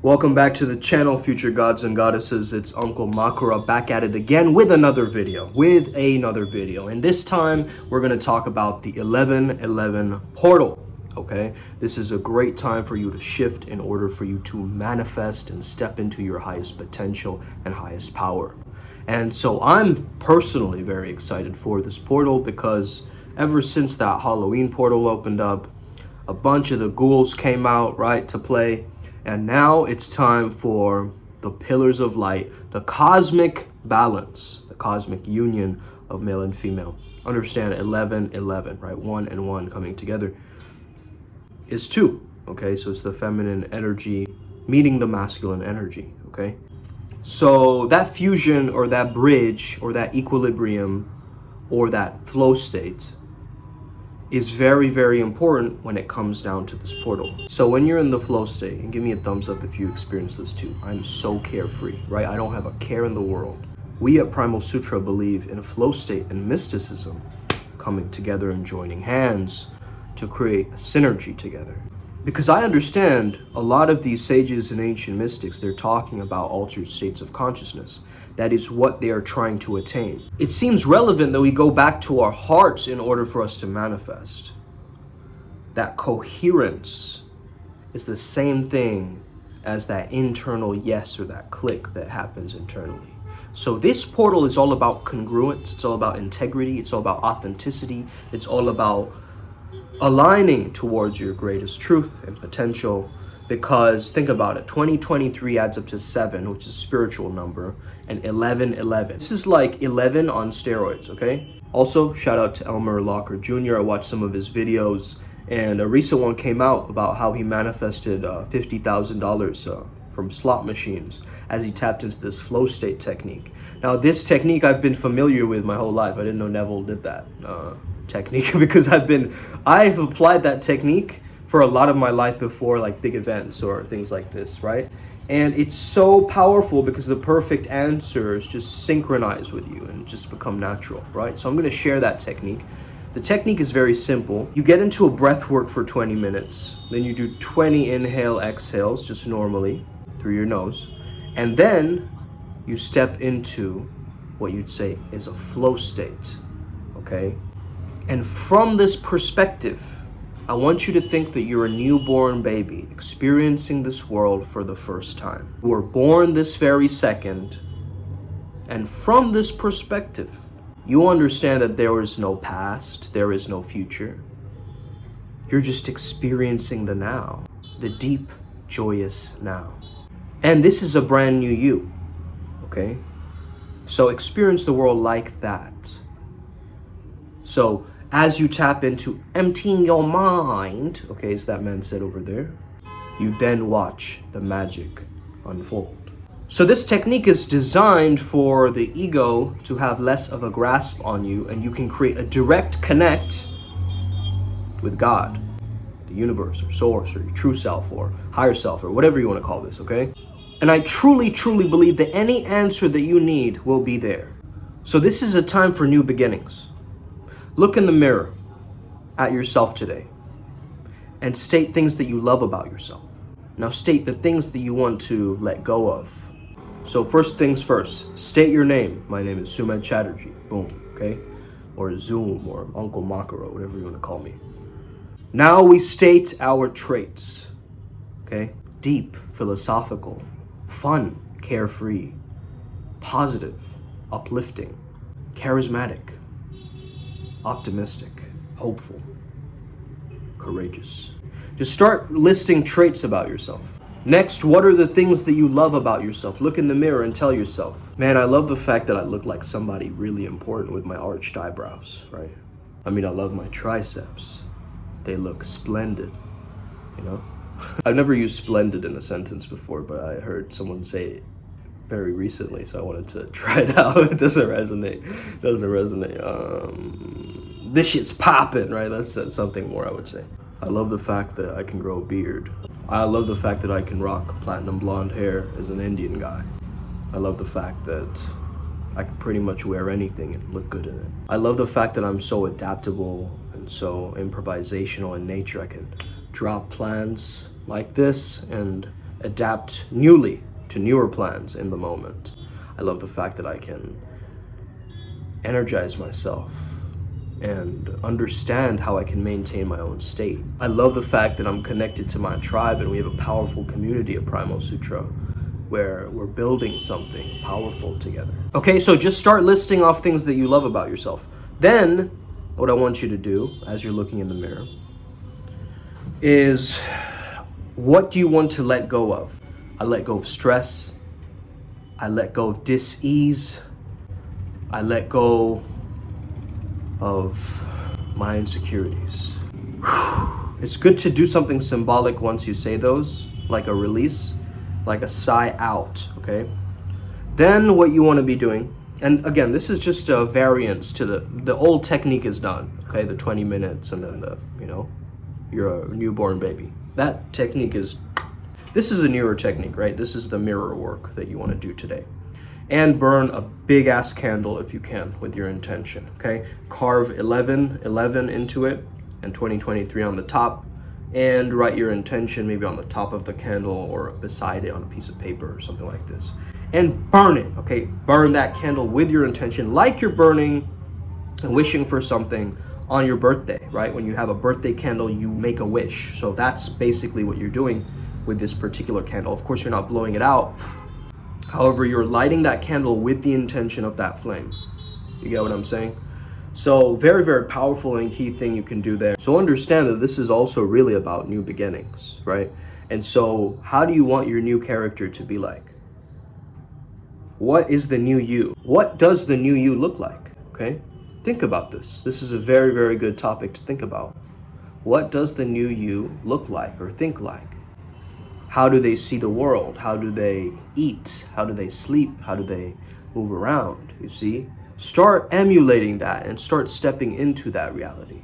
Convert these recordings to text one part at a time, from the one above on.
Welcome back to the channel, future gods and goddesses. It's Uncle Makara back at it again with another video. And this time we're going to talk about the 1111 portal. Okay, this is a great time for you to shift in order for you to manifest and step into your highest potential and highest power. And so I'm personally very excited for this portal because ever since that Halloween portal opened up, a bunch of the ghouls came out, right, to play. And now it's time for the pillars of light, the cosmic balance, the cosmic union of male and female. Understand 1111, right? 1 and 1 coming together is 2. Okay, so it's the feminine energy meeting the masculine energy. Okay, so that fusion or that bridge or that equilibrium or that flow state is very, very important when it comes down to this portal. So when you're in the flow state, and give me a thumbs up if you experience this too. I'm so carefree, right? I don't have a care in the world. We at Primal Sutra believe in a flow state and mysticism coming together and joining hands to create a synergy together. Because I understand a lot of these sages and ancient mystics, they're talking about altered states of consciousness. That is what they are trying to attain. It seems relevant that we go back to our hearts in order for us to manifest. That coherence is the same thing as that internal yes or that click that happens internally. So this portal is all about congruence, it's all about integrity, it's all about authenticity, it's all about aligning towards your greatest truth and potential. Because think about it, 2023 adds up to 7, which is a spiritual number, and 1111. This is like 11 on steroids, okay? Also, shout out to Elmer Locker Jr. I watched some of his videos, and a recent one came out about how he manifested $50,000 from slot machines as he tapped into this flow state technique. Now, this technique I've been familiar with my whole life. I didn't know Neville did that technique because I've applied that technique for a lot of my life before, like big events or things like this, right? And it's so powerful because the perfect answers just synchronize with you and just become natural, right? So I'm going to share that technique. The technique is very simple. You get into a breath work for 20 minutes. Then you do 20 inhale exhales just normally through your nose. And then you step into what you'd say is a flow state, okay? And from this perspective, I want you to think that you're a newborn baby experiencing this world for the first time. You were born this very second, and from this perspective, you understand that there is no past, there is no future. You're just experiencing the now, the deep, joyous now. And this is a brand new you, okay? So experience the world like that. So as you tap into emptying your mind, okay, as that man said over there, you then watch the magic unfold. So this technique is designed for the ego to have less of a grasp on you, and you can create a direct connect with God, the universe, or source, or your true self, or higher self, or whatever you want to call this, okay? And I truly, truly believe that any answer that you need will be there. So this is a time for new beginnings. Look in the mirror at yourself today and state things that you love about yourself. Now state the things that you want to let go of. So first things first, state your name. My name is Sumed Chatterjee, boom, okay? Or Zoom, or Uncle Makara, whatever you want to call me. Now we state our traits, okay? Deep, philosophical, fun, carefree, positive, uplifting, charismatic, optimistic, hopeful, courageous. Just start listing traits about yourself. Next, what are the things that you love about yourself? Look in the mirror and tell yourself, man, I love the fact that I look like somebody really important with my arched eyebrows, right? I mean, I love my triceps. They look splendid, you know? I've never used splendid in a sentence before, but I heard someone say it very recently, so I wanted to try it out. It doesn't resonate. This shit's popping, right? That's something more I would say. I love the fact that I can grow a beard. I love the fact that I can rock platinum blonde hair as an Indian guy. I love the fact that I can pretty much wear anything and look good in it. I love the fact that I'm so adaptable and moment, so improvisational in nature. I can drop plans like this and adapt newly to newer plans in the moment. I love the fact that I can energize myself and understand how I can maintain my own state. I love the fact that I'm connected to my tribe and we have a powerful community of Primal Sutra where we're building something powerful together. Okay, so just start listing off things that you love about yourself. Then, what I want you to do as you're looking in the mirror is, what do you want to let go of? I let go of stress. I let go of dis-ease. I let go of my insecurities. It's good to do something symbolic once you say those, like a release, like a sigh out, okay? Then what you want to be doing, and again, this is just a variance to the old technique is done, okay? The 20 minutes and then you're a newborn baby. That technique this is a newer technique, right? This is the mirror work that you want to do today. And burn a big ass candle if you can with your intention, okay? Carve 11 into it and 2023 on the top, and write your intention maybe on the top of the candle or beside it on a piece of paper or something like this. And burn it, okay? Burn that candle with your intention like you're burning and wishing for something on your birthday, right? When you have a birthday candle, you make a wish. So that's basically what you're doing with this particular candle. Of course, you're not blowing it out. However, you're lighting that candle with the intention of that flame. You get what I'm saying? So very, very powerful and key thing you can do there. So understand that this is also really about new beginnings, right? And so how do you want your new character to be like? What is the new you? What does the new you look like? Okay? Think about this. This is a very, very good topic to think about. What does the new you look like or think like? How do they see the world? How do they eat? How do they sleep? How do they move around? You see? Start emulating that and start stepping into that reality.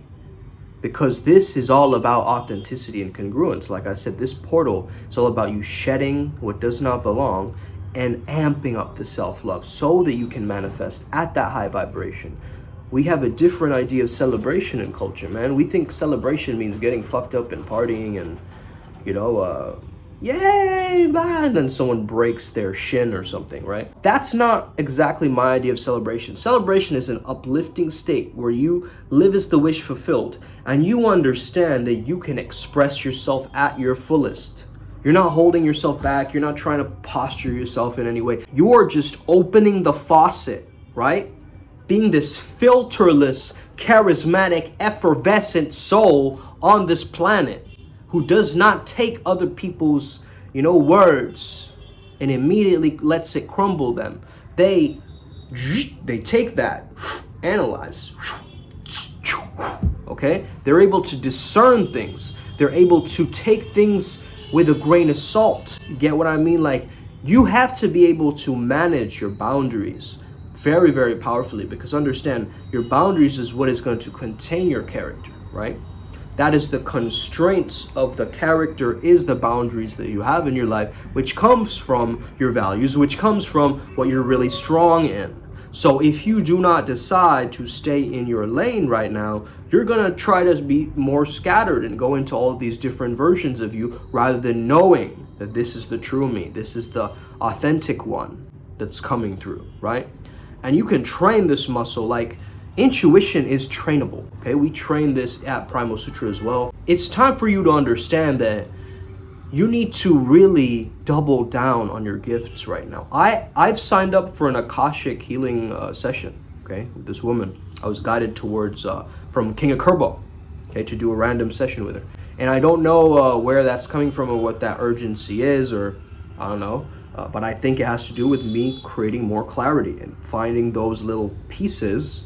Because this is all about authenticity and congruence. Like I said, this portal is all about you shedding what does not belong and amping up the self-love so that you can manifest at that high vibration. We have a different idea of celebration in culture, man. We think celebration means getting fucked up and partying and, yay, man, then someone breaks their shin or something, right? That's not exactly my idea of celebration. Celebration is an uplifting state where you live as the wish fulfilled and you understand that you can express yourself at your fullest. You're not holding yourself back. You're not trying to posture yourself in any way. You are just opening the faucet, right? Being this filterless, charismatic, effervescent soul on this planet, who does not take other people's, words and immediately lets it crumble them. They take that, analyze, okay? They're able to discern things. They're able to take things with a grain of salt. You get what I mean? Like, you have to be able to manage your boundaries very, very powerfully, because understand, your boundaries is what is going to contain your character, right? That is the constraints of the character, is the boundaries that you have in your life, which comes from your values, which comes from what you're really strong in. So if you do not decide to stay in your lane right now, you're going to try to be more scattered and go into all of these different versions of you rather than knowing that this is the true me. This is the authentic one that's coming through, right? And you can train this muscle. Like, intuition is trainable, okay? We train this at Primal Sutra as well. It's time for you to understand that you need to really double down on your gifts right now. I've signed up for an Akashic healing session, okay, with this woman. I was guided towards, from King of Kerbo, okay, to do a random session with her. And I don't know where that's coming from or what that urgency is, or I don't know. But I think it has to do with me creating more clarity and finding those little pieces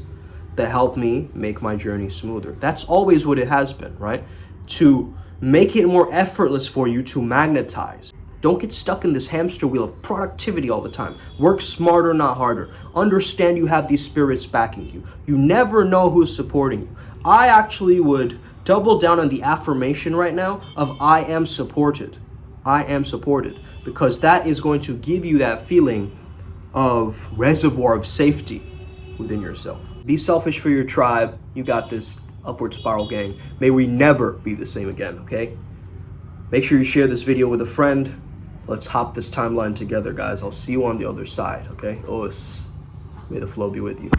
that help me make my journey smoother. That's always what it has been, right? To make it more effortless for you to magnetize. Don't get stuck in this hamster wheel of productivity all the time. Work smarter, not harder. Understand you have these spirits backing you. You never know who's supporting you. I actually would double down on the affirmation right now of I am supported. I am supported. Because that is going to give you that feeling of reservoir of safety within yourself. Be selfish for your tribe. You got this. Upward Spiral gang. May we never be the same again, okay? Make sure you share this video with a friend. Let's hop this timeline together, guys. I'll see you on the other side, okay? Os. May the flow be with you.